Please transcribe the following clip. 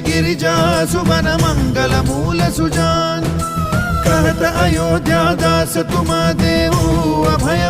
गिरिजा सुवन मंगल मूल सुजान कहत अयोध्या दास तुम देऊ अभय